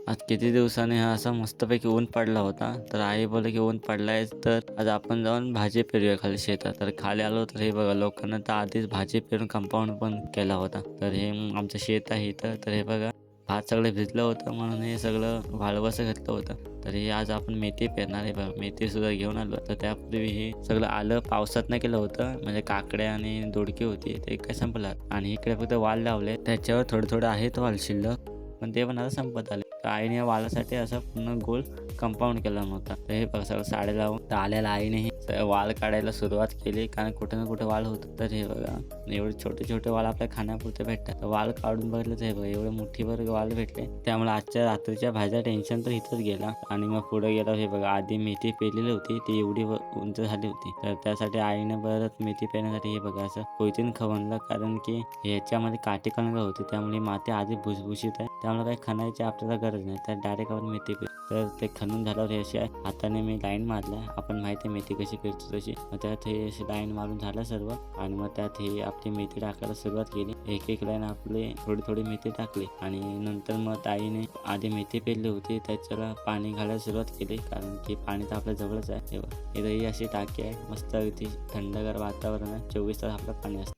आज किती दिवसाने हा असा मस्तपैकी ऊन पडला होता. तर आई बोलली की ऊन पडलाय तर आज आपण जाऊन भाजी पेरूया खाली शेतात. तर खाली आलो तर हे बघा लोकांना तर आधीच भाजी पेरून कंपाऊंड पण केला होता. तर हे आमचं शेत आहे इथं. तर हे बघा भात सगळं भिजलं होतं म्हणून हे सगळं वाळवायचं घातलं होतं. तर हे आज आपण मेथी पेरणार आहे बघा. मेथी सुद्धा घेऊन आलो. तर त्यापूर्वी हे सगळं आलं पावसातनं केलं होतं. म्हणजे काकड्या आणि दोडकी होती ते काय संपलं आणि इकडे फक्त वाल लावले. त्याच्यावर थोडं आहेत वाल शिल्लक. पण ते पण आता संपत आले. तर आईने या वालासाठी असं पूर्ण गोल कंपाऊंड केला नव्हता. तर हे बघा सगळं साड्या लावून तर आलेल्या आईने हे वाल काढायला सुरुवात केली. कारण कुठे ना कुठे वाल होतं. तर हे बघा एवढे छोटे छोटे वाल आपल्या खाण्यापुरते भेटतात. तर वाल काढून बघितलं तर हे बघा एवढे मुठीभर वाल भेटले. त्यामुळे आजच्या रात्रीच्या भाज्या टेन्शन तर इथंच गेला. आणि मग पुढे गेल्यावर हे बघा आधी मेथी पेरलेली होती ती एवढी उंच झाली होती. तर त्यासाठी आईने परत मेथी पेरण्यासाठी हे बघा असं कोयतीन खवणलं. कारण की ह्याच्यामध्ये काटे कणगं होते त्यामुळे माती आधी भुसभुशीत आहे. त्यामुळे काही खणायची आपल्याला गरज नाही. तर डायरेक्ट आपण मेथी पेर. तर ते खणून झाल्यावर हे असे हाताने मी लाईन मारल्या. आपण माहिती आहे मेथी कशी पेरतो तशी. मग त्यात हे अशी लाईन मारून झालं सर्व. आणि मग त्यात हे आपली मेथी टाकायला सुरुवात केली. एक एक लाईन आपली थोडी थोडी मेथी टाकली. आणि नंतर मग ताईने आधी मेथी पेरली होती त्याच्याला पाणी घालायला सुरुवात केली. कारण की पाणी तर आपल्या जवळच आहे. इथं ही अशी टाकी आहे मस्त अगदी थंडगार वातावरण आहे. 24 तास आपलं पाणी असतं.